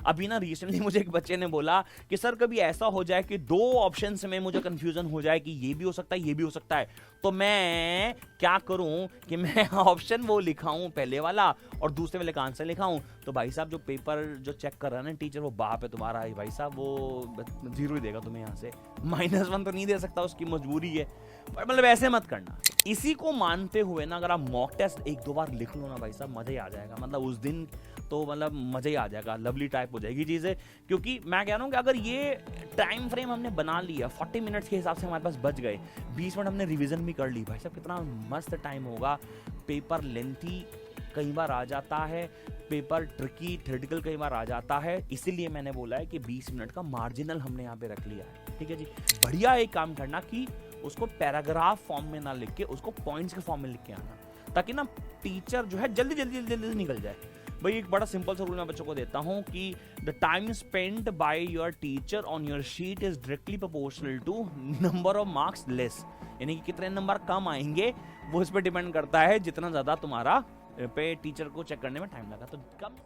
अभी ना रिसेंटली मुझे एक बच्चे ने बोला कि सर कभी ऐसा हो जाए कि दो ऑप्शंस में मुझे कंफ्यूजन हो जाए कि ये भी हो सकता है ये भी हो सकता है, तो मैं क्या करूं कि मैं ऑप्शन वो लिखाऊं पहले वाला और दूसरे वाले का आंसर लिखाऊं। तो भाई साहब जो पेपर जो चेक कर रहा है ना टीचर, वो बाप है तुम्हारा ही भाई साहब, वो 0 ही देगा तुम्हें यहाँ से, -1 तो नहीं दे सकता, उसकी मजबूरी है। पर मतलब ऐसे मत करना। इसी को मानते हुए ना अगर आप मॉक टेस्ट 1-2 बार लिख लो ना भाई साहब, मजा ही आ जाएगा। मतलब उस दिन तो मतलब मजा ही आ जाएगा, लवली टाइप हो जाएगी चीज़ें। क्योंकि मैं कह रहा हूँ कि अगर ये टाइम फ्रेम हमने बना लिया 40 मिनट्स के हिसाब से हमारे पास बच गए, 20 मिनट हमने रिवीजन भी कर ली, भाई साहब कितना मस्त टाइम होगा। पेपर लेंथी कई बार आ जाता है, पेपर ट्रिकी थ्योरेटिकल कई बार आ जाता है, इसीलिए मैंने बोला है कि 20 मिनट का मार्जिनल हमने यहाँ पे रख लिया है। ठीक है जी, बढ़िया एक काम करना कि उसको पैराग्राफ फॉर्म में ना लिख के उसको पॉइंट्स के फॉर्म में लिख के आना, ताकि ना टीचर जो है जल्दी जल्दी जल्दी जल्दी निकल जाए। भाई एक बड़ा सिंपल सा रूल मैं बच्चों को देता हूँ कि the time spent by your teacher on your sheet is directly proportional to number of marks less, यानी कि कितने नंबर कम आएंगे वो इस पर डिपेंड करता है जितना ज्यादा तुम्हारा पे टीचर को चेक करने में टाइम लगा। तो कम।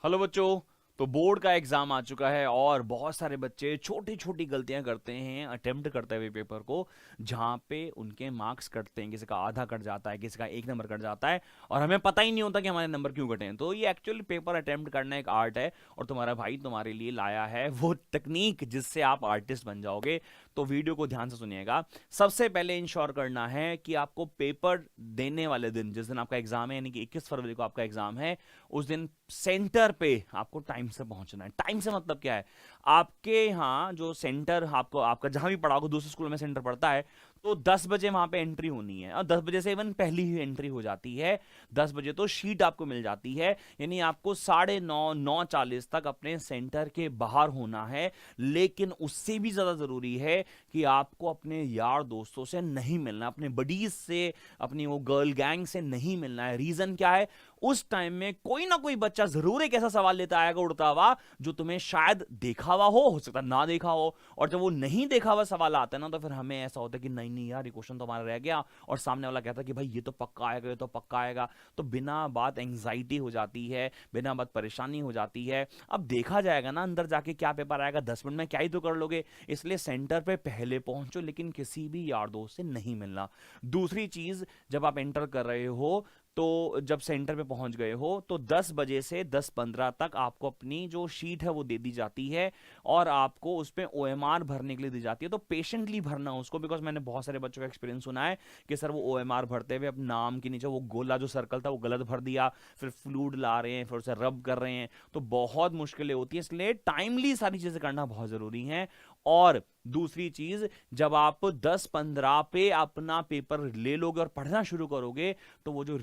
हेलो बच्चों, तो बोर्ड का एग्जाम आ चुका है और बहुत सारे बच्चे छोटी छोटी गलतियां करते हैं अटेम्प्ट करते हुए पेपर को, जहां पे उनके मार्क्स कटते हैं, किसी का आधा कट जाता है, किसी का 1 नंबर कट जाता है और हमें पता ही नहीं होता कि हमारे नंबर क्यों कटे हैं। तो ये एक्चुअली पेपर अटेम्प्ट करना एक आर्ट है और तुम्हारा भाई तुम्हारे लिए लाया है वो टेक्निक जिससे आप आर्टिस्ट बन जाओगे। तो वीडियो को ध्यान से सुनिएगा। सबसे पहले इंश्योर करना है कि आपको पेपर देने वाले दिन, जिस दिन आपका एग्जाम है यानी कि 21 फरवरी को आपका एग्जाम है, उस दिन सेंटर पे आपको टाइम से पहुंचना है। टाइम से मतलब क्या है, आपके यहाँ जो सेंटर आपको आपका जहां भी पढ़ा होगा, दूसरे स्कूल में सेंटर पड़ता है, तो 10 बजे वहां पे एंट्री होनी है और 10 बजे से इवन पहली ही एंट्री हो जाती है। 10 बजे तो शीट आपको मिल जाती है, यानी आपको 9:30 9:40 तक अपने सेंटर के बाहर होना है। लेकिन उससे भी ज्यादा जरूरी है कि आपको अपने यार दोस्तों से नहीं मिलना, अपने बडीज से, अपनी वो गर्ल गैंग से नहीं मिलना है। रीजन क्या है, उस टाइम में कोई ना कोई बच्चा जरूर एक ऐसा सवाल लेता आएगा उड़ता हुआ जो तुम्हें शायद देखा हुआ हो सकता ना देखा हो, और जब वो नहीं देखा हुआ सवाल आता है ना, तो फिर हमें ऐसा होता है कि नहीं नहीं यार ये क्वेश्चन तो हमारा रह गया, और सामने वाला कहता है कि भाई ये तो पक्का आएगा, ये तो पक्का आएगा। तो बिना बात एंग्जाइटी हो जाती है, बिना बात परेशानी हो जाती है। अब देखा जाएगा ना अंदर जाके क्या पेपर आएगा, 10 मिनट में क्या ही तो कर लोगे। इसलिए सेंटर पे पहले पहुंचो, लेकिन किसी भी यार दोस्त से नहीं मिलना। दूसरी चीज, जब आप एंटर कर रहे हो, तो जब सेंटर पे पहुंच गए हो तो 10 बजे से 10:15 तक आपको अपनी जो शीट है वो दे दी जाती है और आपको उस पर OMR भरने के लिए दी जाती है। तो पेशेंटली भरना उसको, बिकॉज मैंने बहुत सारे बच्चों का एक्सपीरियंस सुना है कि सर वो OMR भरते हुए अपने नाम के नीचे वो गोला जो सर्कल था वो गलत भर दिया, फिर फ्लूइड ला रहे हैं, फिर उसे रब कर रहे हैं, तो बहुत मुश्किलें होती है। इसलिए टाइमली सारी चीजें करना बहुत जरूरी है। और दूसरी चीज, जब आप 10:15 पे अपना पेपर ले लोगे और पढ़ना शुरू करोगे, तो वो जो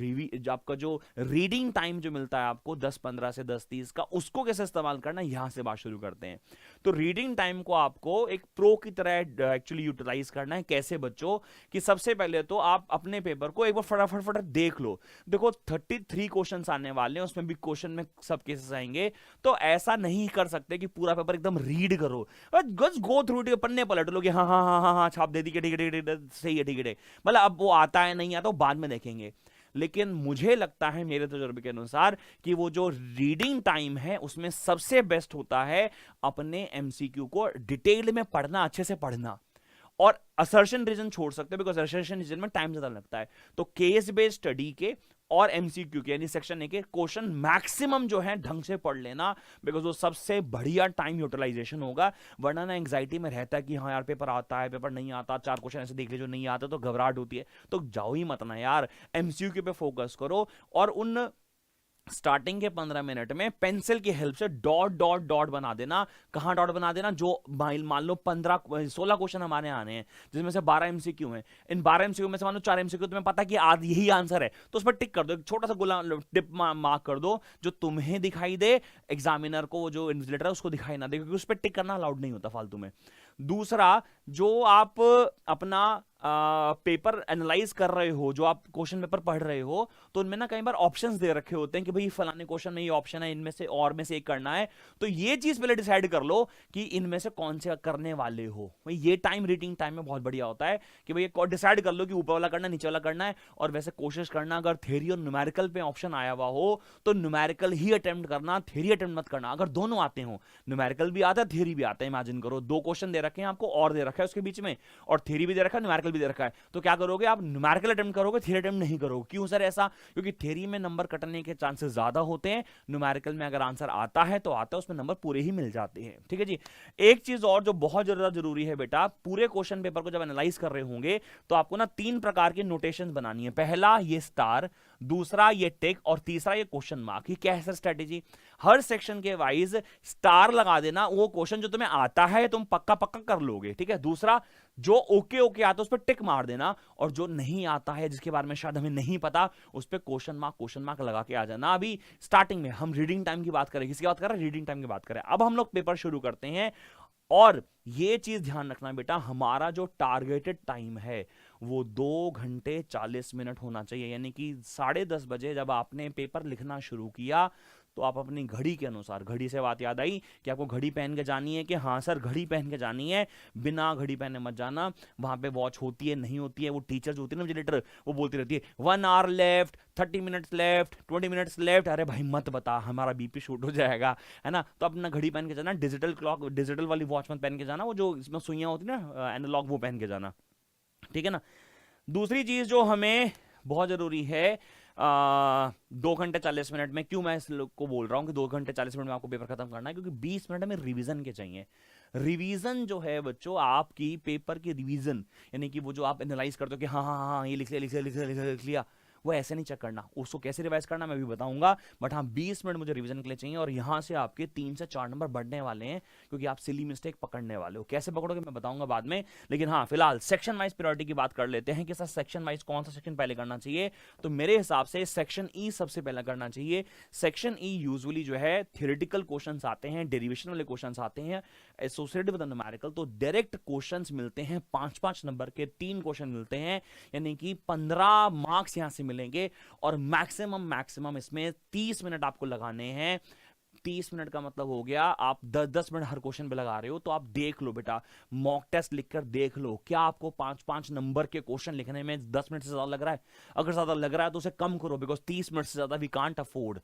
आपका जो रीडिंग टाइम जो मिलता है आपको 10:15 से 10:30 का, उसको कैसे इस्तेमाल करना, यहां से बात शुरू करते हैं। तो रीडिंग टाइम को आपको एक प्रो की तरह एक्चुअली यूटिलाइज करना है। कैसे बच्चों, कि सबसे पहले तो आप अपने पेपर को एक बार फटाफट फटाफट देख लो। देखो 33 क्वेश्चन आने वाले हैं, उसमें भी क्वेश्चन में सब केसेस आएंगे, तो ऐसा नहीं कर सकते कि पूरा पेपर एकदम रीड करो, बस गो थ्रू इट, पन्ने पलट लो कि हाँ हाँ हाँ हाँ हाँ छाप दे दी, ठीक है ठीक है सही है ठीक है, मतलब अब वो आता है नहीं आता वो बाद में देखेंगे। लेकिन मुझे लगता है मेरे तजुर्बे के अनुसार कि वो जो रीडिंग टाइम है उसमें सबसे बेस्ट होता है अपने MCQ को डिटेल में पढ़ना, अच्छे से पढ़ना। और असर्शन रीजन छोड़ सकते हैं, बिकॉज असर्शन रीजन में टाइम ज्यादा लगता है। तो केस बेस्ड स्टडी के और MCQ के यानी सेक्शन ए के क्वेश्चन मैक्सिमम जो है ढंग से पढ़ लेना, बिकॉज वो सबसे बढ़िया टाइम यूटिलाइजेशन होगा। वरना ना एंग्जाइटी में रहता है कि हाँ यार पेपर आता है, पेपर नहीं आता, 4 क्वेश्चन ऐसे देख ले जो नहीं आते, तो घबराहट होती है। तो जाओ ही मत ना यार, MCQ पे फोकस करो और उन स्टार्टिंग के 15 मिनट में पेंसिल की हेल्प से डॉट डॉट डॉट बना देना। कहां डॉट बना देना, जो मान लो 16 क्वेश्चन हमारे आने हैं जिसमें से 12 MCQ हैं, इन 12 MCQ में से मान लो 4 MCQ तुम्हें पता कि आज यही आंसर है, तो उस पर टिक कर दो, एक छोटा सा गोला टिप मार्क कर दो जो तुम्हें दिखाई दे, एग्जामिनर को जो इन्विजिलेटर है उसको दिखाई ना दे, क्योंकि उस पर टिक करना अलाउड नहीं होता फालतू में। दूसरा, जो आप अपना पेपर एनालाइज कर रहे हो, जो आप क्वेश्चन पेपर पढ़ रहे हो, तो उनमें ना कई बार ऑप्शंस दे रखे होते हैं कि भाई फलाने क्वेश्चन में ये ऑप्शन है, इनमें से और में से एक करना है। तो ये चीज पहले डिसाइड कर लो कि इनमें से कौन से करने वाले हो। भाई ये टाइम रीडिंग टाइम में बहुत बढ़िया होता है कि भाई डिसाइड कर लो कि ऊपर वाला करना है, नीचे वाला करना है। और वैसे कोशिश करना, अगर थ्योरी और न्यूमेरिकल पे ऑप्शन आया हुआ हो तो न्यूमेरिकल ही अटेम्प्ट करना, थ्योरी अटेम्प्ट मत करना। अगर दोनों आते हो, न्यूमेरिकल भी आता है, थ्योरी भी आता है, इमेजिन करो दो क्वेश्चन दे रखे हैं आपको और दे रखा है उसके बीच में, और थ्योरी भी दे रखा है, न्यूमेरिकल भी दे रखा है, तो क्या करोगे आप? न्यूमेरिकल अटेम्प्ट करोगे, थ्योरी अटेम्प्ट नहीं करोगे। क्यों सर ऐसा? क्योंकि थ्योरी में नंबर कटने के चांसेस ज्यादा होते हैं, न्यूमेरिकल में अगर आंसर आता है तो आता है, उसमें नंबर पूरे ही मिल जाते हैं। ठीक है जी। एक चीज और जो बहुत ज्यादा जरूरी है बेटा, पूरे क्वेश्चन पेपर को जब एनालाइज कर रहे होंगे तो आपको ना 3 प्रकार के नोटेशन बनानी है। पहला ये स्टार, दूसरा ये टिक, और तीसरा ये क्वेश्चन मार्क। ये क्या है सर स्ट्रेटेजी? हर सेक्शन के वाइज स्टार लगा देना, वो क्वेश्चन जो तुम्हें आता है तुम पक्का पक्का कर लोगे। ठीक है। दूसरा, जो ओके ओके आता है उस पर टिक मार देना, और जो नहीं आता है, जिसके बारे में शायद हमें नहीं पता, उस पर क्वेश्चन मार्क लगा के आ जाना। अभी स्टार्टिंग में हम रीडिंग टाइम की बात करें, किसकी बात कर रहे हैं? रीडिंग टाइम की बात करें। अब हम लोग पेपर शुरू करते हैं, और ये चीज ध्यान रखना बेटा, हमारा जो टारगेटेड टाइम है वो 2 घंटे 40 मिनट होना चाहिए। यानी कि 10:30 बजे जब आपने पेपर लिखना शुरू किया तो आप अपनी घड़ी के अनुसार, घड़ी से बात याद आई कि आपको घड़ी पहन के जानी है, कि हाँ सर घड़ी पहन के जानी है, बिना घड़ी पहने मत जाना। वहां पे वॉच होती है नहीं होती है, वो टीचर जो होती है ना विजिलेटर, वो बोलती रहती है 1 hour left, 30 minutes left, 20 minutes left. अरे भाई मत बता, हमारा बीपी शूट हो जाएगा, है ना। तो अपना घड़ी पहन के जाना, डिजिटल क्लॉक, डिजिटल वाली वॉच मत पहन के जाना, वो जो इसमें सुइयां होती है ना एनालॉग, वो पहन के जाना। ठीक है ना। दूसरी चीज जो हमें बहुत जरूरी है, 2 घंटे 40 मिनट में, क्यों मैं इस लोग को बोल रहा हूं कि 2 घंटे 40 मिनट में आपको पेपर खत्म करना है? क्योंकि 20 मिनट में रिवीजन के चाहिए। रिवीजन जो है बच्चों, आपकी पेपर की रिवीजन, यानी कि वो जो आप एनालाइज करते हो कि हाँ हाँ हाँ ये लिख लिया लिख लिया लिख लिया लिख लिया, वो ऐसे नहीं चेक करना। उसको कैसे रिवाइज करना मैं भी बताऊंगा, बट हाँ 20 मिनट मुझे रिवीजन के लिए चाहिए। और यहां से आपके 3 से 4 नंबर बढ़ने वाले हैं, क्योंकि आप सिली मिस्टेक पकड़ने वाले हो। कैसे पकड़ोगे मैं बताऊंगा बाद में, लेकिन हाँ फिलहाल सेक्शन वाइज प्रायोरिटी की बात कर लेते हैं कि सर सेक्शन वाइज कौन सा सेक्शन पहले करना चाहिए। तो मेरे हिसाब से सेक्शन ई सबसे पहले करना चाहिए। सेक्शन ई यूजुअली जो है थ्योरेटिकल क्वेश्चंस आते हैं, डेरिवेशन वाले क्वेश्चंस आते हैं, एसोसिएटेड विद न्यूमेरिकल, तो डायरेक्ट क्वेश्चंस मिलते हैं 5-5 नंबर के, 3 क्वेश्चन मिलते हैं, यानी कि 15 मार्क्स यहां से मिलेंगे। और मैक्सिमम इसमें 30 मिनट आपको लगाने हैं। 30 मिनट का मतलब हो गया आप 10-10 मिनट हर क्वेश्चन पे लगा रहे हो। तो आप देख लो बेटा, मॉक टेस्ट लिखकर देख लो, क्या आपको 5-5 नंबर के क्वेश्चन लिखने में 10 मिनट से ज्यादा लग रहा है? अगर ज्यादा लग रहा है तो उसे कम करो, बिकॉज 30 मिनट से ज्यादा वी कांट अफोर्ड।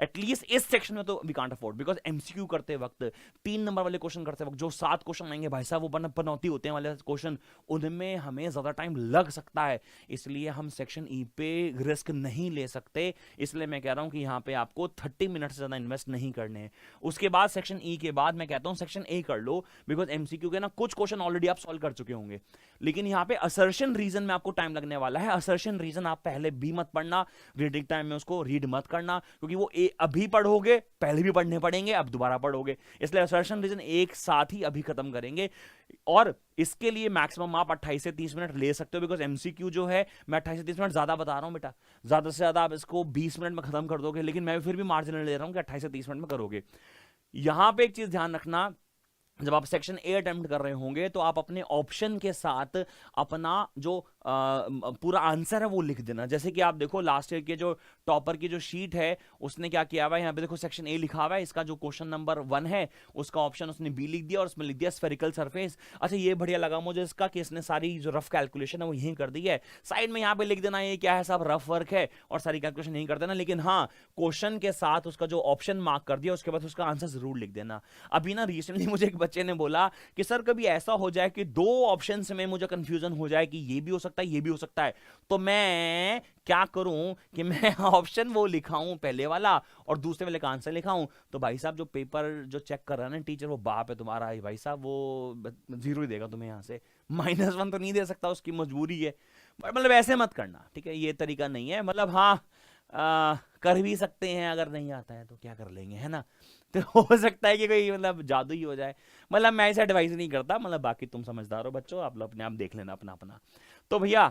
एटलीस्ट इस सेक्शन में तो we can't afford, because MCQ करते वक्त, 3 नंबर वाले क्वेश्चन करते वक्त जो 7 क्वेश्चन आएंगे भाई साहब, वो पनौती होते हैं वाले क्वेश्चन, उनमें हमें ज्यादा टाइम लग सकता है। इसलिए हम सेक्शन ई पे रिस्क नहीं ले सकते। इसलिए मैं कह रहा हूं कि यहां पे आपको 30 मिनट से ज्यादा इन्वेस्ट नहीं करने हैं। उसके बाद सेक्शन ई के बाद मैं कहता हूं सेक्शन ए कर लो, बिकॉज एमसीक्यू के ना कुछ क्वेश्चन ऑलरेडी आप सॉल्व कर चुके होंगे, लेकिन यहां पे असर्शन रीजन में आपको टाइम लगने वाला है। असर्शन रीजन आप पहले भी मत पढ़ना, रीडिंग टाइम में उसको रीड मत करना, क्योंकि वो अभी पढ़ोगे, पहले भी पढ़ने पड़ेंगे, अब दोबारा पढ़ोगे। इसलिए असर्शन रीजन एक साथ ही अभी खत्म करेंगे। और इसके लिए मैक्सिमम आप 28 से 30 मिनट ले सकते हो, बिकॉज एमसीक्यू जो है मैं 28 से 30 मिनट ज्यादा बता रहा हूं बेटा, ज्यादा से ज्यादा आप इसको 20 मिनट में खत्म कर दोगे, लेकिन मैं फिर भी मार्जिनल ले रहा हूं कि 28 से 30 मिनट में करोगे। यहां पे एक चीज ध्यान रखना, जब आप सेक्शन ए अटेम्प्ट कर रहे होंगे तो आप अपने ऑप्शन के साथ अपना जो पूरा आंसर है वो लिख देना। जैसे कि आप देखो लास्ट ईयर के जो टॉपर की जो शीट है उसने क्या किया हुआ है, यहाँ पे देखो सेक्शन ए लिखा हुआ है, इसका जो क्वेश्चन नंबर 1 है उसका ऑप्शन उसने बी लिख दिया और उसमें लिख दिया स्फेरिकल सरफेस। अच्छा ये बढ़िया लगा मुझे इसका कि इसने सारी जो रफ कैलकुलेशन है वो यहीं कर दी है। साइड में यहाँ पे लिख देना ये क्या है साहब, रफ वर्क है, और सारी कैलकुलेशन यहीं कर देना, लेकिन हाँ क्वेश्चन के साथ उसका जो ऑप्शन मार्क कर दिया उसके बाद उसका आंसर जरूर लिख देना। अभी ना रिसेंटली मुझे एक बच्चे ने बोला कि सर कभी ऐसा हो जाए कि 2 ऑप्शन में मुझे कंफ्यूजन हो जाए कि ये भी हो सकता है ये भी हो सकता है, तो मैं क्या करूं कि मैं ऑप्शन वो लिखाऊं पहले वाला और दूसरे वाले का आंसर लिखाऊं। तो भाई साहब जो पेपर जो चेक कर रहा है ना टीचर, वो बाप है तुम्हारा भाई साहब, वो 0 ही देगा तुम्हें, यहां से -1 तो नहीं दे सकता, उसकी मजबूरी है। मतलब ऐसे मत करना, ठीक है, ये तरीका नहीं है। मतलब हाँ कर भी सकते हैं, अगर नहीं आता है तो क्या कर लेंगे, है ना। तो हो सकता है कि कोई मतलब जादू ही हो जाए, मतलब मैं ऐसे एडवाइस नहीं करता, मतलब बाकी तुम समझदार हो बच्चों, आप लोग अपने आप देख लेना अपना अपना। तो भैया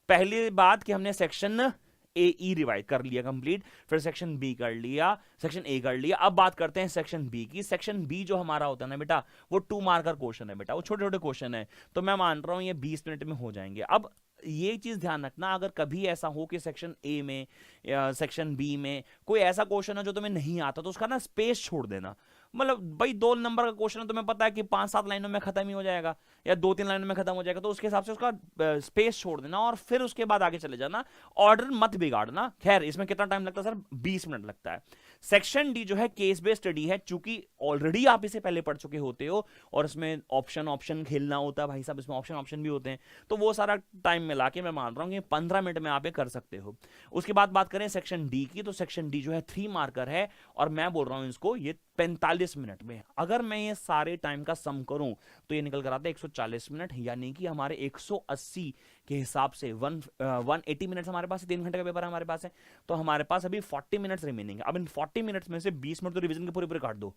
पहली बात कि हमने सेक्शन ए ई रिवाइज कर लिया कंप्लीट, फिर सेक्शन बी कर लिया, सेक्शन ए कर लिया। अब बात करते हैं सेक्शन बी की। सेक्शन बी जो हमारा होता है ना बेटा, वो 2 मार्कर क्वेश्चन है बेटा, वो छोटे छोटे क्वेश्चन है, तो मैं मान रहा हूं ये 20 मिनट में हो जाएंगे। अब ये चीज ध्यान रखना, अगर कभी ऐसा हो कि सेक्शन ए में या सेक्शन बी में कोई ऐसा क्वेश्चन है जो तुम्हें नहीं आता, तो उसका ना स्पेस छोड़ देना। मतलब भाई 2 नंबर का क्वेश्चन है, तुम्हें पता है कि 5-7 लाइनों में खत्म ही हो जाएगा या 2-3 लाइनों में खत्म हो जाएगा, तो उसके हिसाब से उसका स्पेस छोड़ देना और फिर उसके बाद आगे चले जाना, ऑर्डर मत बिगाड़ना। खैर इसमें कितना टाइम लगता है सर? 20 मिनट लगता है। सेक्शन डी जो है केस बेस्ड स्टडी है, चूंकि ऑलरेडी आप इसे पहले पढ़ चुके होते हो और इसमें ऑप्शन ऑप्शन खेलना होता है भाई साहब, इसमें ऑप्शन ऑप्शन भी होते हैं, तो वो सारा टाइम मिला के मैं मान रहा हूं कि 15 मिनट में आप ये कर सकते हो। उसके बाद बात करें सेक्शन डी की, तो सेक्शन डी जो है 3 मार्कर है और मैं बोल रहा हूं इसको ये 45 मिनट में। अगर मैं ये सारे टाइम का सम करूं तो ये निकल कर आता है 140 मिनट, यानी कि हमारे 180 के हिसाब से 180 मिनट्स हमारे पास है, 3 घंटे का पेपर हमारे पास है, तो हमारे पास अभी 40 मिनट्स रिमेनिंग है। अब इन 40 मिनट्स में से 20 मिनट तो रिवीजन के पूरे पूरे काट दो,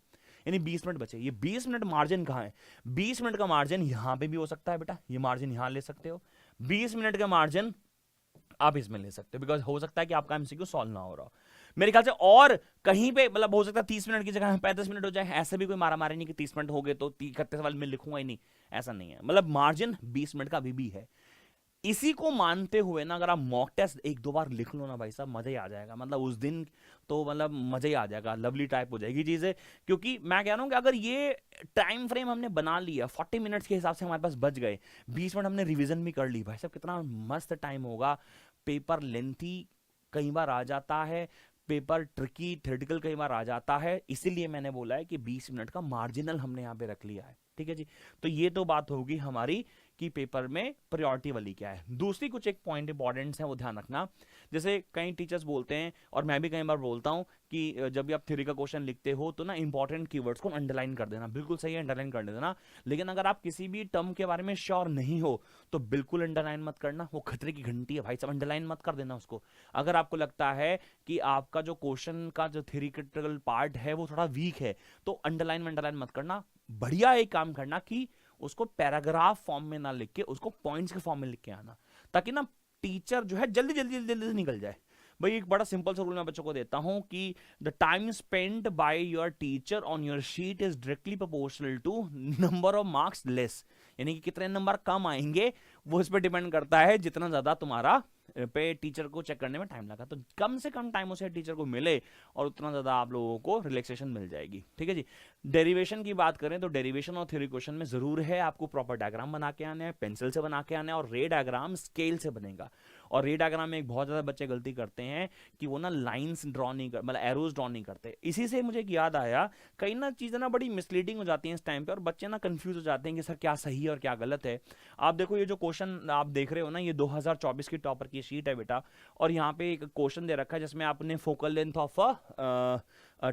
यानी 20 मिनट बचे। ये 20 मिनट मार्जिन कहां है? 20 मिनट का मार्जिन यहां पे भी हो सकता है बेटा, ये मार्जिन यहां ले सकते हो, 20 मिनट का मार्जिन आप इसमें ले सकते हो, बिकॉज हो सकता है कि आपका एमसीक्यू सॉल्व ना हो रहा हो मेरे ख्याल से, और कहीं पे मतलब हो सकता है 30 मिनट की जगह 35 मिनट हो जाए। ऐसे भी कोई मारा मारी नहीं कि 30 मिनट हो गए तो 31 सवाल में लिखूंगा ही नहीं, ऐसा नहीं है। मतलब मार्जिन 20 मिनट का अभी भी है। इसी को मानते हुए ना अगर आप मॉक टेस्ट 1-2 बार लिख लो ना भाई साहब, मजा ही आ जाएगा। मतलब उस दिन तो मतलब मजा ही आ जाएगा, लवली टाइप हो जाएगी चीजें। क्योंकि मैं कह रहा हूं कि अगर ये टाइम फ्रेम हमने बना लिया, 40 मिनट्स के हिसाब से हमारे पास बच गए, 20 मिनट हमने रिवीजन भी कर ली, भाई साहब कितना मस्त टाइम होगा। पेपर लेंथी कई बार आ जाता है, पेपर ट्रिकी थ्योरेटिकल कई बार आ जाता है, इसीलिए मैंने बोला है कि 20 मिनट का मार्जिनल हमने यहां पे रख लिया है। ठीक है जी, तो ये तो बात होगी हमारी कि पेपर में प्रायोरिटी वाली क्या है। दूसरी कुछ एक पॉइंट इंपॉर्टेंट है वो ध्यान रखना, जैसे कई टीचर्स बोलते हैं और मैं भी कई बार बोलता हूं कि जब भी आप थ्योरी का क्वेश्चन लिखते हो तो ना इंपॉर्टेंट कीवर्ड्स को अंडरलाइन कर देना। बिल्कुल सही है, अंडरलाइन कर देना, लेकिन अगर आप किसी भी टर्म के बारे में श्योर नहीं हो तो बिल्कुल अंडरलाइन मत करना, वो खतरे की घंटी है भाई साहब, अंडरलाइन मत कर देना उसको। अगर आपको लगता है कि आपका जो क्वेश्चन का जो थ्योरेटिकल पार्ट है वो थोड़ा वीक है, तो अंडरलाइन मत करना, बढ़िया एक काम करना कि उसको पैराग्राफ फॉर्म में ना लिख के उसको पॉइंट्स के फॉर्म में लिख के आना, ताकि ना टीचर जो है जल्दी जल्दी जल्दी जल्दी निकल जाए। भाई एक बड़ा सिंपल सा रूल मैं बच्चों को देता हूं कि the time spent by your teacher on your sheet is directly proportional to number of marks less, यानी कि कितने नंबर कम आएंगे वो इस पर डिपेंड करता है जितना ज्यादा तुम्हारा पे टीचर को चेक करने में टाइम लगा। तो कम से कम टाइम उसे टीचर को मिले और उतना ज्यादा आप लोगों को रिलैक्सेशन मिल जाएगी। ठीक है जी। डेरिवेशन की बात करें तो डेरिवेशन और थ्योरी क्वेश्चन में जरूर है आपको प्रॉपर डायग्राम बना के आने हैं, पेंसिल से बना के आने हैं, और रे डायग्राम स्केल से बनेगा। और रे डायग्राम में एक बहुत ज्यादा बच्चे गलती करते हैं कि वो ना लाइंस ड्रॉ नहीं कर, मतलब एरोज ड्रॉ नहीं करते। इसी से मुझे एक याद आया, कई ना चीजें ना बड़ी मिसलीडिंग हो जाती हैं इस टाइम पे और बच्चे ना कंफ्यूज हो जाते हैं कि सर क्या सही है और क्या गलत है। आप देखो ये जो क्वेश्चन आप देख रहे हो ना, ये 2024 की टॉपर की शीट है बेटा, और यहाँ पे एक क्वेश्चन दे रखा है जिसमें आपने फोकल लेंथ ऑफ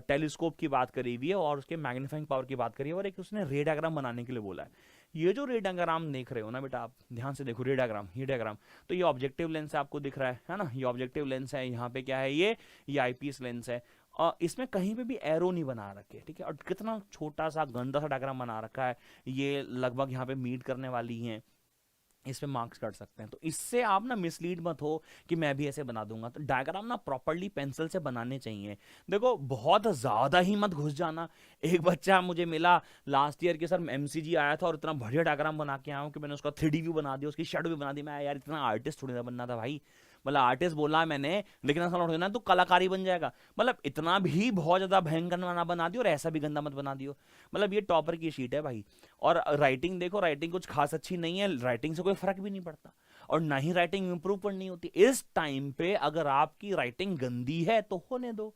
टेलीस्कोप की बात करी हुई है और उसके मैग्नीफाइंग पावर की बात करी है, और एक उसने रे डायग्राम बनाने के लिए बोला है। ये जो रे डायग्राम देख रहे हो ना बेटा, आप ध्यान से देखो रे डायग्राम, ये डायग्राम, तो ये ऑब्जेक्टिव लेंस आपको दिख रहा है ना, ये ऑब्जेक्टिव लेंस है। यहाँ पे क्या है, ये आईपीएस लेंस है, और इसमें कहीं पे भी एरो नहीं बना रखे। ठीक है, और कितना छोटा सा गंदा सा डायग्राम बना रखा है, ये लगभग यहाँ पे मीट करने वाली है, इस पे मार्क्स काट सकते हैं। तो इससे आप ना मिसलीड मत हो कि मैं भी ऐसे बना दूंगा। तो डायग्राम ना प्रॉपर्ली पेंसिल से बनाने चाहिए। देखो बहुत ज्यादा ही मत घुस जाना। एक बच्चा मुझे मिला लास्ट ईयर के, सर एमसीजी आया था और इतना बढ़िया डायग्राम बना के आया हूं कि मैंने उसका 3D व्यू बना दिया, उसकी शेडो भी बना दी। मैं यार इतना आर्टिस्ट थोड़ी ना बनना था भाई, मतलब आर्टिस्ट बोला है मैंने, लेकिन ऐसा ना ना तो कलाकारी बन जाएगा। मतलब इतना भी बहुत ज्यादा भयंकर ना बना दियो और ऐसा भी गंदा मत बना दियो। मतलब ये टॉपर की शीट है भाई। और राइटिंग देखो, राइटिंग कुछ खास अच्छी नहीं है, राइटिंग से कोई फर्क भी नहीं पड़ता और ना ही राइटिंग इंप्रूव करनी होती। इस टाइम पे अगर आपकी राइटिंग गंदी है तो होने दो।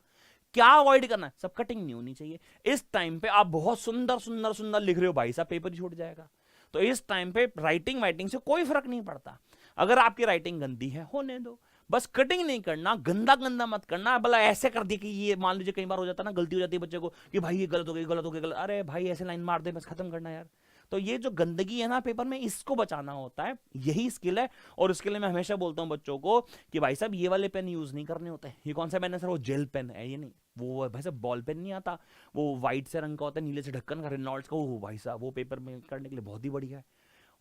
क्या अवॉइड करना है? सब कटिंग नहीं होनी चाहिए। इस टाइम पे आप बहुत सुंदर सुंदर सुंदर लिख रहे हो भाई साहब, पेपर ही छूट जाएगा। तो इस टाइम पे राइटिंग वाइटिंग से कोई फर्क नहीं पड़ता। अगर आपकी राइटिंग गंदी है होने दो, बस कटिंग नहीं करना, गंदा गंदा मत करना। भला ऐसे कर दिया कि ये मान लीजिए कई बार हो जाता है ना, गलती हो जाती है बच्चे को कि भाई ये गलत हो गई, गलत हो गई, गलत। अरे भाई ऐसे लाइन मार दे, बस खत्म करना यार। तो ये जो गंदगी है ना पेपर में, इसको बचाना होता है, यही स्किल है। और उसके लिए मैं हमेशा बोलता हूं बच्चों को कि भाई साहब ये वाले पेन यूज नहीं करने होते। ये कौन सा पेन है सर? वो जेल पेन है। ये नहीं, वो भाई साहब बॉल पेन नहीं आता, वो व्हाइट से रंग का होता है, नीले से ढक्कन का, रेनॉल्ड्स का। वो भाई साहब वो पेपर में करने के लिए बहुत ही बढ़िया है।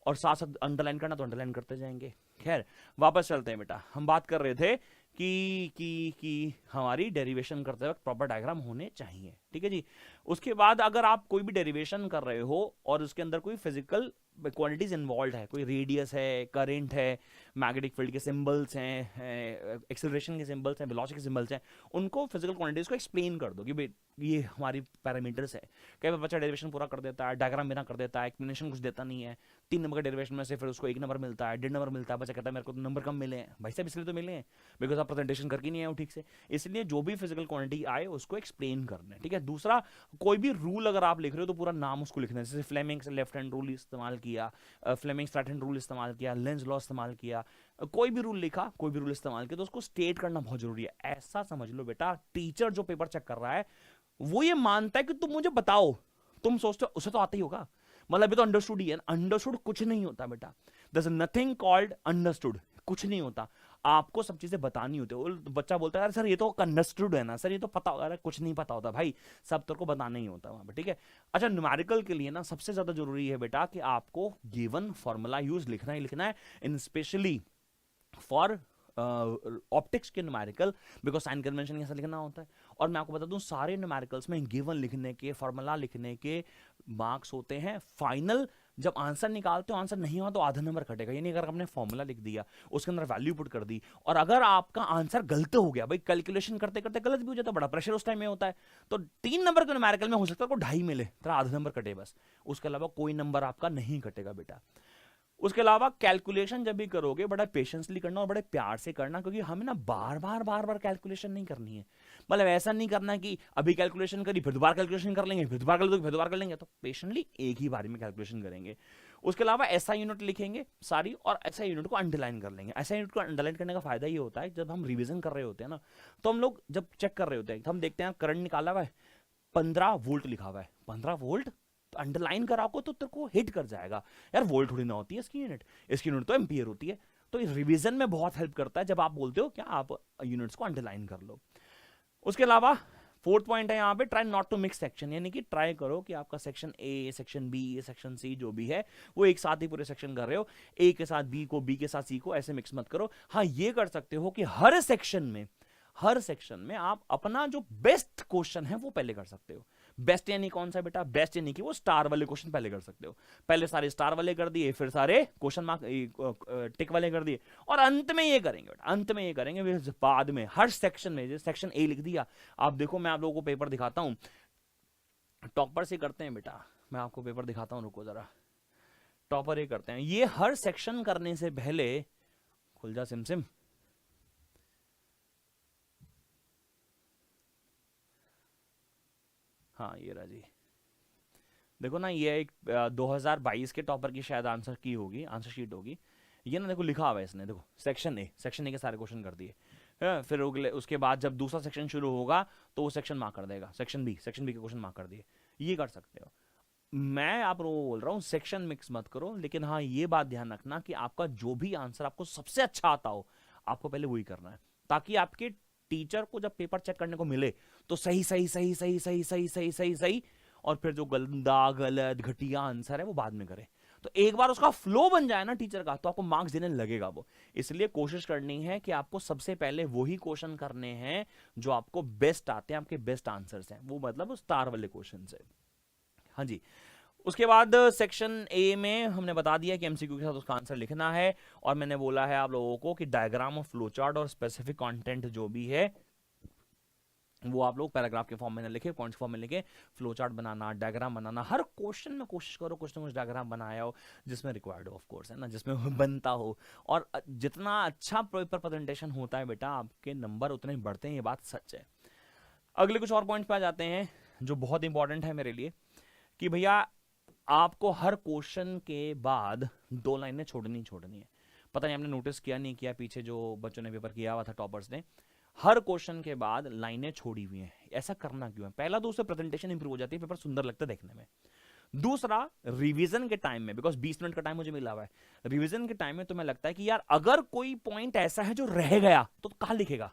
और साथ साथ अंडरलाइन करना तो अंडरलाइन करते जाएंगे। खैर वापस चलते हैं बेटा, हम बात कर रहे थे कि हमारी डेरिवेशन करते वक्त प्रॉपर डायग्राम होने चाहिए, ठीक है जी। उसके बाद अगर आप कोई भी डेरिवेशन कर रहे हो और उसके अंदर कोई फिजिकल क्वांटिटीज इन्वॉल्व है, कोई रेडियस है, करंट है, मैग्नेटिक फील्ड के सिंबल्स हैं, एक्सेलरेशन के सिंबल्स हैं, वेलोसिटी के सिंबल्स हैं, उनको फिजिकल क्वांटिटीज को एक्सप्लेन कर दो कि भाई ये हमारी पैरामीटर्स है। कई बार बच्चा डेरिवेशन पूरा कर देता है, डायग्राम बिना कर देता है, एक्सप्लेनेशन कुछ देता नहीं है, 3 नंबर का डेरिवेशन में से फिर उसको 1 नंबर मिलता है, 1.5 नंबर मिलता है, बच्चा कहता है मेरे को तो नंबर कम मिले हैं। भाई साहब इसलिए तो मिले हैं बिकॉज आप प्रेजेंटेशन करके नहीं आए हो ठीक से। इसलिए जो भी फिजिकल क्वांटिटी आए उसको एक्सप्लेन करना है, ठीक है। दूसरा, कोई भी रूल अगर आप लिख रहे हो तो पूरा नाम उसको लिखना है। जैसे फ्लेमिंग्स लेफ्ट हैंड रूल इस्तेमाल किया, फ्लेमिंग्स राइट हैंड रूल इस्तेमाल किया, लेंज लॉ इस्तेमाल किया, कोई भी रूल लिखा, कोई भी रूल इस्तेमाल किया तो उसको स्टेट करना बहुत जरूरी है। ऐसा समझ लो बेटा, टीचर जो पेपर चेक कर रहा है वो ये मानता है कि तुम मुझे बताओ, तुम सोचते हो उसे तो आता ही होगा, मतलब ये तो अंडरस्टूड ही है। अंडरस्टूड कुछ नहीं होता बेटा, there is nothing called understood, कुछ नहीं होता। आपको सब चीजें बतानी होती है। बच्चा बोलता है अरे सर ये तो अंडरस्टूड है ना, सर ये तो पता होगा। अरे कुछ नहीं पता होता भाई, सब तेरे को बताना ही होता वहां पे, ठीक है। अच्छा, न्यूमेरिकल के लिए ना सबसे ज्यादा जरूरी है बेटा कि आपको गिवन फॉर्मूला यूज लिखना ही लिखना है, इन स्पेशली फॉर ऑप्टिक्स के न्यूमेरिकल, बिकॉज साइन कन्वेंशन ऐसा लिखना होता है। और मैं आपको बता दूं सारे न्यूमेरिकल्स में गिवन लिखने के, फॉर्मूला लिखने के मार्क्स होते हैं फाइनल। जब आंसर निकालते हो, आंसर नहीं हुआ तो आधा नंबर कटेगा। यानी अगर आपने फॉर्मूला लिख दिया, उसके अंदर वैल्यू पुट कर दी, और अगर आपका आंसर गलत हो गया, भाई कैलकुलेशन करते करते गलत भी हो जाता है, बड़ा प्रेशर उस टाइम में होता है, तो 3 नंबर के न्यूमेरिकल में हो सकता है आपको 2.5 मिले, तेरा आधा नंबर कटे बस, उसके अलावा कोई नंबर आपका नहीं कटेगा बेटा। उसके अलावा कैलकुलेशन जब भी करोगे बड़ा पेशेंसली करना और बड़े प्यार से करना, क्योंकि हमें ना बार बार कैलकुलेशन नहीं करनी है। मतलब ऐसा नहीं करना कि अभी कैलकुलेशन करी फिर दोबारा कैलकुलेशन कर लेंगे, फिर दोबारा कर लेंगे, फिर दोबारा कर लेंगे, तो पेशेंटली एक ही बार में कैलकुलेशन करेंगे। उसके अलावा ऐसा यूनिट लिखेंगे सारी, और ऐसा यूनिट को अंडरलाइन कर लेंगे। ऐसा यूनिट को अंडरलाइन करने का फायदा ये होता है, जब हम रिविजन कर रहे होते हैं ना, तो हम लोग जब चेक कर रहे होते हैं, हम देखते हैं करंट निकाला हुआ है, 15 वोल्ट लिखा हुआ है, 15 वोल्ट तो अंडरलाइन कराओ तो तेरे को हिट कर जाएगा। यार वोल्ट थोड़ी ना होती है इसकी यूनिट तो एम्पियर होती है। तो इस रिवीजन में बहुत हेल्प करता है जब आप बोलते हो क्या आप यूनिट्स को अंडरलाइन कर लो। उसके अलावा 4th पॉइंट है यहाँ पे, try not to mix section, यानी कि ट्राई करो कि आपका section A, section B, section C जो भी है वो एक साथ ही पूरे सेक्शन कर रहे हो। ए के साथ बी को, बी के साथ सी को, ऐसे मिक्स मत करो। हाँ ये कर सकते हो कि हर सेक्शन में आप अपना जो बेस्ट क्वेश्चन है वो पहले कर सकते हो। बेस्ट यानी कौन सा बेटा, बेस्ट यानी कि वो स्टार वाले क्वेश्चन पहले कर सकते हो। पहले सारे स्टार वाले कर दिए, फिर सारे क्वेश्चन मार्क टिक वाले कर दिए, और अंत में ये करेंगे बेटा, अंत में ये करेंगे बाद में हर सेक्शन में। जैसे सेक्शन ए लिख दिया, आप देखो मैं आप लोगों को पेपर दिखाता हूं, टॉपर से करते हैं बेटा, मैं आपको पेपर दिखाता हूं, रुको जरा। टॉपर ये करते हैं, ये हर सेक्शन करने से पहले, खुल जा सिमसिम, हाँ ये रहा जी, देखो ना ये एक 2022 के टॉपर की शायद आंसर की होगी, आंसर शीट होगी ये ना, देखो लिखा हुआ है इसने, देखो सेक्शन ए के सारे क्वेश्चन कर दिए। फिर उसके बाद जब दूसरा सेक्शन शुरू होगा तो वो सेक्शन मार्क कर देगा, सेक्शन बी के क्वेश्चन मार्क कर दिए। ये कर सकते हो। मैं आप लोगों को बोल रहा हूँ सेक्शन मिक्स मत करो, लेकिन हाँ ये बात ध्यान रखना कि आपका जो भी आंसर आपको सबसे अच्छा आता हो, आपको पहले वही करना है, ताकि आपके टीचर को जब पेपर चेक करने को मिले तो सही सही सही सही सही सही सही सही सही, और फिर जो गंदा गलत घटिया आंसर है वो बाद में करे। तो एक बार उसका फ्लो बन जाए ना टीचर का, तो आपको मार्क्स देने लगेगा वो। इसलिए कोशिश करनी है कि आपको सबसे पहले वही क्वेश्चन करने हैं जो आपको बेस्ट आते हैं, आपके बेस्ट आंसर्स हैं, वो मतलब स्टार वाले क्वेश्चन है। हाँ जी। उसके बाद सेक्शन ए में हमने बता दिया कि एमसीक्यू के साथ उसका आंसर लिखना है, और मैंने बोला है आप लोगों को कि डायग्राम ऑफ फ्लो चार्ट और स्पेसिफिक कंटेंट जो भी है वो आप लोग पैराग्राफ के फॉर्म में ना लिखे, पॉइंट्स फॉर्म में लिखे। फ्लो चार्ट बनाना, डायग्राम बनाना, हर क्वेश्चन में कोशिश करो कुछ ना कुछ डायग्राम बनाया हो जिसमें रिक्वायर्ड हो, ऑफ कोर्स है ना, जिसमें बनता हो। और जितना अच्छा पेपर प्रेजेंटेशन होता है बेटा आपके नंबर उतने बढ़ते हैं, ये बात सच है। अगले कुछ और पॉइंट्स पे आ जाते हैं जो बहुत इंपॉर्टेंट है मेरे लिए, कि भैया आपको हर क्वेश्चन के बाद 2 लाइनें छोड़नी है। पता नहीं आपने नोटिस किया नहीं किया, पीछे जो बच्चों ने पेपर किया हुआ था टॉपर्स ने, हर क्वेश्चन के बाद लाइनें छोड़ी हुई हैं। ऐसा करना क्यों है? पहला तो उससे प्रेजेंटेशन इंप्रूव हो जाती है, पेपर सुंदर लगता है देखने में। दूसरा, रिवीजन के टाइम में, बिकॉज 20 मिनट का टाइम मुझे मिला हुआ है, रिवीजन के टाइम में तुम्हें लगता है कि यार अगर कोई पॉइंट ऐसा है जो रह गया तो कहां लिखेगा,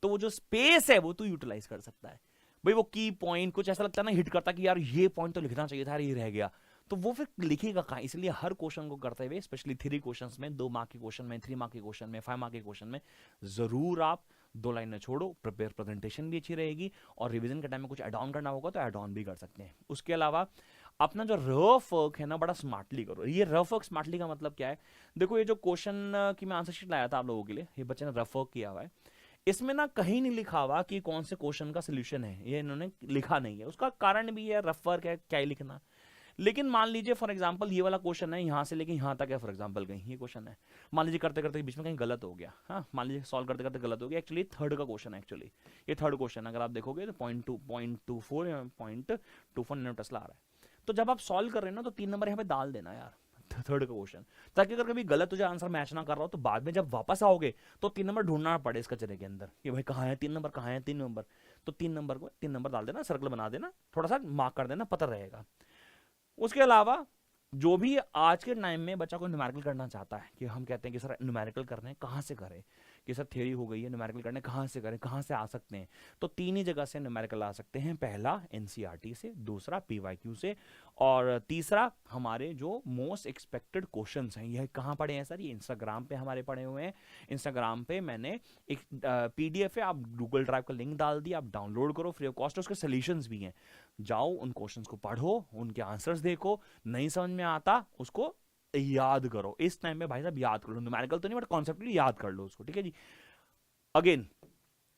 तो वो जो स्पेस है वो तू यूटिलाइज कर सकता है। भाई वो की पॉइंट कुछ ऐसा लगता है ना हिट करता कि यार ये पॉइंट तो लिखना चाहिए था, ये रह गया, तो वो फिर लिखेगा कहाँ। इसलिए हर क्वेश्चन को करते हुए, स्पेशली 3 क्वेश्चंस में, 2 मार्क के क्वेश्चन में, 3 मार्क के क्वेश्चन में, 5 मार्क के क्वेश्चन में, जरूर आप 2 लाइन न छोड़ो। प्रिपेयर प्रेजेंटेशन भी अच्छी रहेगी, और रिवीजन के टाइम में कुछ ऐड ऑन करना होगा तो ऐड ऑन भी कर सकते हैं। उसके अलावा अपना जो रफ वर्क है ना, बड़ा स्मार्टली करो। ये रफ वर्क स्मार्टली का मतलब क्या है? देखो, ये जो क्वेश्चन की मैं आंसर शीट लाया था आप लोगों के लिए, ये बच्चे ने रफ वर्क किया हुआ है। इसमें ना कहीं नहीं लिखा हुआ कि कौन से क्वेश्चन का सोल्यूशन है, ये इन्होंने लिखा नहीं है। उसका कारण भी है, रफ वर्क है, क्या ही लिखना। लेकिन मान लीजिए फॉर एग्जांपल ये वाला क्वेश्चन है, यहां से लेके यहां तक है फॉर एग्जांपल, कहीं ये क्वेश्चन है, मान लीजिए करते करते बीच में कहीं गलत हो गया, हाँ मान लीजिए सॉल्व करते करते गलत हो गया, एक्चुअली थर्ड का क्वेश्चन है, एक्चुअली ये थर्ड क्वेश्चन अगर आप देखोगे तो 0.24 या 0.24 नैनो टेस्ला आ रहा है। तो जब आप सॉल्व कर रहे हैं ना, तो 3 नंबर यहाँ पे डाल देना यार, थर्ड का क्वेश्चन, ताकि अगर कभी गलत हो जाए, आंसर मैच ना कर रहा हो, तो बाद में जब वापस आओगे तो 3 नंबर ढूंढना पड़े इस कचरे के अंदर कि भाई कहाँ है 3 नंबर, कहाँ है 3 नंबर। तो 3 नंबर को 3 नंबर डाल देना, सर्कल बना देना, थोड़ा सा मार्क कर देना, पता रहेगा। उसके अलावा जो भी आज के टाइम में बच्चा को न्यूमेरिकल करना चाहता है, कि हम कहते हैं कि सर न्यूमेरिकल करने कहाँ से करें, कि सर थ्योरी हो गई है, न्यूमेरिकल करने कहाँ से करें, कहाँ से आ सकते हैं, तो 3 ही जगह से न्यूमेरिकल आ सकते हैं। पहला एनसीईआरटी से, दूसरा पीवाईक्यू से, और तीसरा हमारे जो मोस्ट एक्सपेक्टेड क्वेश्चंस हैं। यह कहाँ पढ़े हैं सर? ये इंस्टाग्राम पे हमारे पढ़े हुए हैं। इंस्टाग्राम पे मैंने एक पीडीएफ है, आप गूगल ड्राइव का लिंक डाल दिया, आप डाउनलोड करो फ्री ऑफ कॉस्ट, उसके सोल्यूशंस भी हैं। जाओ उन क्वेश्चंस को पढ़ो, उनके आंसर्स देखो, नहीं समझ में आता उसको याद करो। इस टाइम में भाई साहब याद कर लो, न्यूमेरिकल तो नहीं बट कॉन्सेप्टली याद कर लो उसको, ठीक है जी। अगेन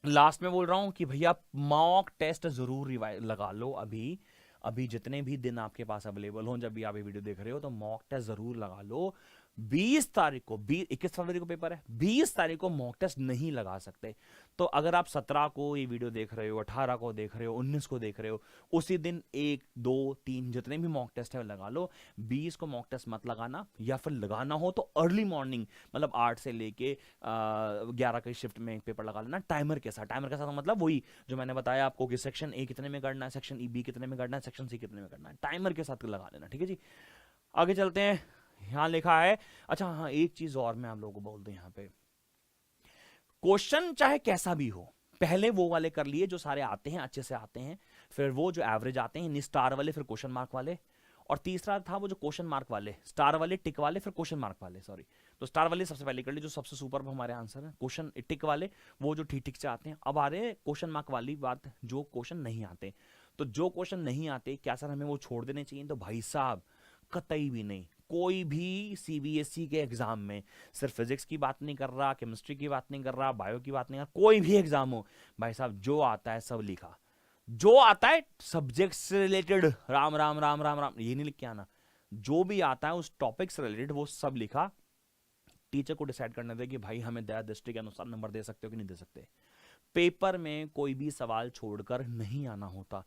लास्ट में बोल रहा हूं कि भैया मॉक टेस्ट जरूर लगा लो। अभी अभी जितने भी दिन आपके पास अवेलेबल हो, जब भी आप ये वीडियो देख रहे हो, तो मॉक टेस्ट जरूर लगा लो। 20 तारीख को, 21 फरवरी को पेपर है, 20 तारीख को मॉक टेस्ट नहीं लगा सकते। तो अगर आप 17 को ये वीडियो देख रहे हो, 18 को देख रहे हो, 19 को देख रहे हो, उसी दिन 1 2 3 जितने भी मॉक टेस्ट है लगा लो। 20 को मॉक टेस्ट मत लगाना, या फिर लगाना हो तो अर्ली मॉर्निंग, मतलब 8 से लेके 11 की शिफ्ट में एक पेपर लगा लेना टाइमर के साथ। टाइमर के साथ मतलब वही जो मैंने बताया आपको कि सेक्शन ए कितने में करना है, सेक्शन ई बी कितने में करना है, सेक्शन सी कितने में करना है, टाइमर के साथ लगा लेना, ठीक है जी। आगे चलते हैं, यहां लिखा है, अच्छा हाँ एक चीज और मैं आप लोगों को बोल दूं, यहां पे क्वेश्चन चाहे कैसा भी हो, पहले वो वाले कर लिए जो सारे आते हैं, अच्छे से आते हैं, फिर वो जो एवरेज आते हैं, स्टार वाले, फिर क्वेश्चन मार्क वाले, और तीसरा था वो जो क्वेश्चन मार्क वाले, स्टार वाले, टिक वाले, फिर क्वेश्चन मार्क वाले, सॉरी। तो स्टार वाले सबसे पहले कर लिए, जो सबसे सुपर हमारे आंसर है। क्वेश्चन टिक वाले वो जो ठीक ठीक से आते हैं। अब आ रहे हैं क्वेश्चन मार्क वाली बात, जो क्वेश्चन नहीं आते। तो जो क्वेश्चन नहीं आते, क्या सर हमें वो छोड़ देने चाहिए? तो भाई साहब कतई भी नहीं। कोई भी सीबीएसई के एग्जाम में, सिर्फ फिजिक्स की बात नहीं कर रहा, केमिस्ट्री की बात नहीं कर रहा, बायो की बात नहीं कर रहा, कोई भी एग्जाम हो भाई साहब, जो आता है सब लिखा। जो आता है सब्जेक्ट से रिलेटेड, राम राम राम राम राम ये नहीं लिख के आना, जो भी आता है उस टॉपिक से रिलेटेड वो सब लिखा। टीचर को डिसाइड करने दे कि भाई हमें दया दृष्टि के अनुसार नंबर दे सकते हो कि नहीं दे सकते। पेपर में कोई भी सवाल छोड़कर नहीं आना होता।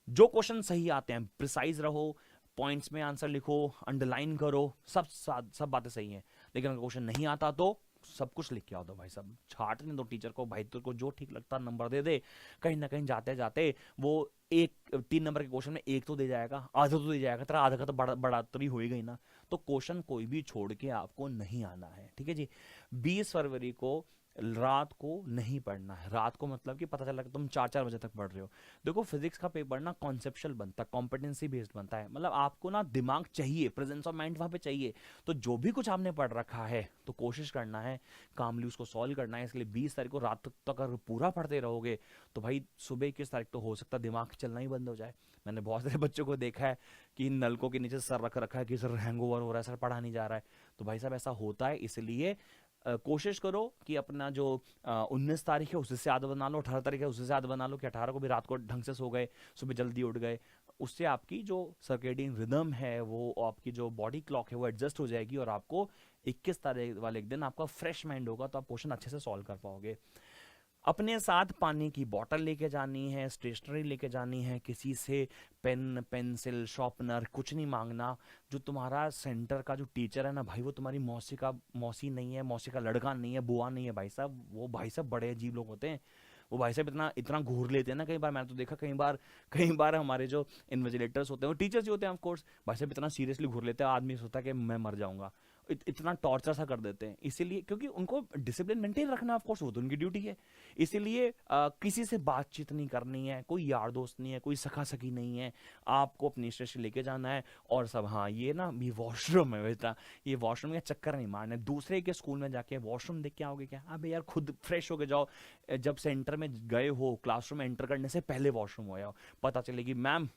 जो क्वेश्चन सही आते हैं प्रिसाइज रहो, पॉइंट्स में आंसर लिखो, अंडरलाइन करो, सब बातें सही हैं। लेकिन अगर क्वेश्चन नहीं आता तो सब कुछ लिख के आओ। दो भाई साहब, छाटने दो टीचर को, भाई तेरे को जो ठीक लगता नंबर दे दे। कहीं ना कहीं जाते जाते वो 3 नंबर के क्वेश्चन में 1 तो दे जाएगा, आधा तो दे जाएगा, तेरा आधा का तो बढ़ोतरी हो ही गई ना। तो क्वेश्चन कोई भी छोड़ के आपको नहीं आना है, ठीक है जी। 20 फरवरी को रात को नहीं पढ़ना है। रात को मतलब कि पता चला कि तुम 4 बजे तक पढ़ रहे हो। देखो फिजिक्स का पेपर ना कॉन्सेप्चुअल बनता है, कॉम्पिटेंसी बेस्ड बनता है, मतलब आपको ना दिमाग चाहिए, प्रेजेंस ऑफ माइंड वहां पे चाहिए। तो जो भी कुछ आपने पढ़ रखा है तो कोशिश करना है कामली उसको सॉल्व करना है। इसलिए 20 तारीख को रात तक अगर पूरा पढ़ते रहोगे तो भाई सुबह 21 तारीख तो हो सकता है दिमाग चलना ही बंद हो जाए। मैंने बहुत सारे बच्चों को देखा है कि नलकों के नीचे सर रख रखा है कि सर हैंगओवर हो रहा है, सर पढ़ा नहीं जा रहा है। तो भाई साहब ऐसा होता है, इसलिए कोशिश करो कि अपना जो 19 तारीख है उससे ज्यादा बना लो, 18 तारीख है उससे ज्यादा बना लो, कि 18 को भी रात को ढंग से सो गए, सुबह जल्दी उठ गए। उससे आपकी जो सर्केडियन रिदम है, वो आपकी जो बॉडी क्लॉक है वो एडजस्ट हो जाएगी, और आपको 21 तारीख वाले एक दिन आपका फ्रेश माइंड होगा, तो आप क्वेश्चन अच्छे से सॉल्व कर पाओगे। अपने साथ पानी की बोतल लेके जानी है, स्टेशनरी लेके जानी है, किसी से पेन पेंसिल शार्पनर कुछ नहीं मांगना। जो तुम्हारा सेंटर का जो टीचर है ना भाई, वो तुम्हारी मौसी नहीं है, मौसी का लड़का नहीं है, बुआ नहीं है भाई साहब। वो भाई साहब बड़े अजीब लोग होते हैं। वो भाई साहब इतना इतना घूर लेते हैं ना, कई बार मैंने तो देखा, कई बार हमारे जो इन्विजिलेटर्स होते हैं, वो टीचर्स ही होते हैं ऑफ कोर्स, भाई साहब इतना सीरियसली घूर लेते हैं, आदमी सोचता है कि मैं मर जाऊंगा। इतना टॉर्चर सा कर देते हैं, इसीलिए क्योंकि उनको डिसिप्लिन मेंटेन रखना ऑफ कोर्स वो तो उनकी ड्यूटी है। इसीलिए किसी से बातचीत नहीं करनी है, कोई यार दोस्त नहीं है, कोई सखा सखी नहीं है, आपको अपनी स्टेशन लेके जाना है और सब। हाँ ये ना ये वॉशरूम है बेटा, ये वॉशरूम के चक्कर नहीं मारने, दूसरे के स्कूल में जाके वॉशरूम देख के आओगे क्या? अबे यार खुद फ्रेश होके जाओ। जब सेंटर में गए हो, क्लासरूम में एंटर करने से पहले वॉशरूम हो जाओ, पता चलेगी मैम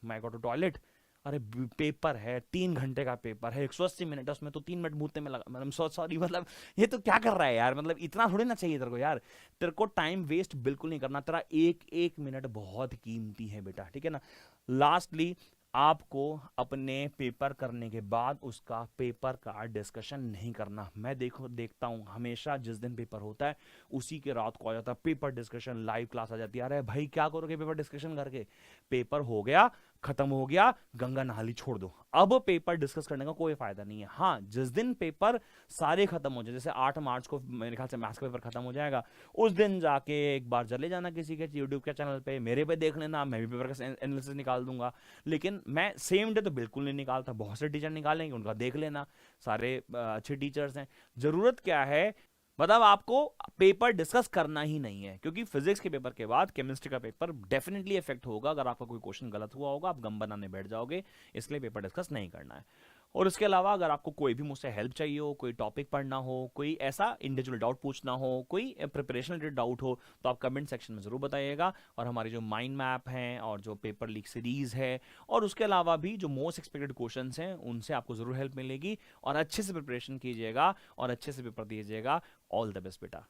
मैं गो टू टॉयलेट। अरे पेपर है, 3 घंटे का पेपर है, 180 मिनट है, उसमें तो 3 मिनट मूतने में लगा, मतलब सॉरी मतलब ये तो क्या कर रहा है यार, मतलब इतना थोड़ी ना चाहिए तेरे को यार। तेरे को टाइम वेस्ट बिल्कुल नहीं करना, तेरा एक एक मिनट बहुत कीमती है बेटा, ठीक है ना। लास्टली आपको अपने पेपर करने के बाद उसका पेपर का डिस्कशन नहीं करना। मैं देखता हूँ हमेशा जिस दिन पेपर होता है उसी के रात को आ जाता है पेपर डिस्कशन, लाइव क्लास आ जाती है। अरे भाई क्या करोगे पेपर डिस्कशन करके? पेपर हो गया, खत्म हो गया, गंगा नहाली छोड़ दो, अब पेपर डिस्कस करने का कोई फायदा नहीं है। हाँ जिस दिन पेपर सारे खत्म हो जाए, जैसे 8 मार्च को मेरे ख्याल से मैथ्स का पेपर खत्म हो जाएगा, उस दिन जाके एक बार चले जाना किसी के यूट्यूब के चैनल पे, मेरे पे देख लेना, मैं भी पेपर का एनालिसिस निकाल दूंगा। लेकिन मैं सेम डे तो बिल्कुल नहीं निकालता, बहुत से टीचर निकालेंगे, उनका देख लेना, सारे अच्छे टीचर्स हैं। जरूरत क्या है, मतलब आपको पेपर डिस्कस करना ही नहीं है, क्योंकि फिजिक्स के पेपर के बाद केमिस्ट्री का पेपर डेफिनेटली इफेक्ट होगा। अगर आपका कोई क्वेश्चन गलत हुआ होगा आप गम बनाने बैठ जाओगे, इसलिए पेपर डिस्कस नहीं करना है। और इसके अलावा अगर आपको कोई भी मुझसे हेल्प चाहिए हो, कोई टॉपिक पढ़ना हो, कोई ऐसा इंडिविजुअल डाउट पूछना हो, कोई प्रिपरेशन रिलेटेड डाउट हो, तो आप कमेंट सेक्शन में ज़रूर बताइएगा। और हमारी जो माइंड मैप है और जो पेपर लीक सीरीज़ है और उसके अलावा भी जो मोस्ट एक्सपेक्टेड क्वेश्चन हैं उनसे आपको ज़रूर हेल्प मिलेगी। और अच्छे से प्रिपरेशन कीजिएगा और अच्छे से पेपर दीजिएगा। ऑल द बेस्ट बेटा।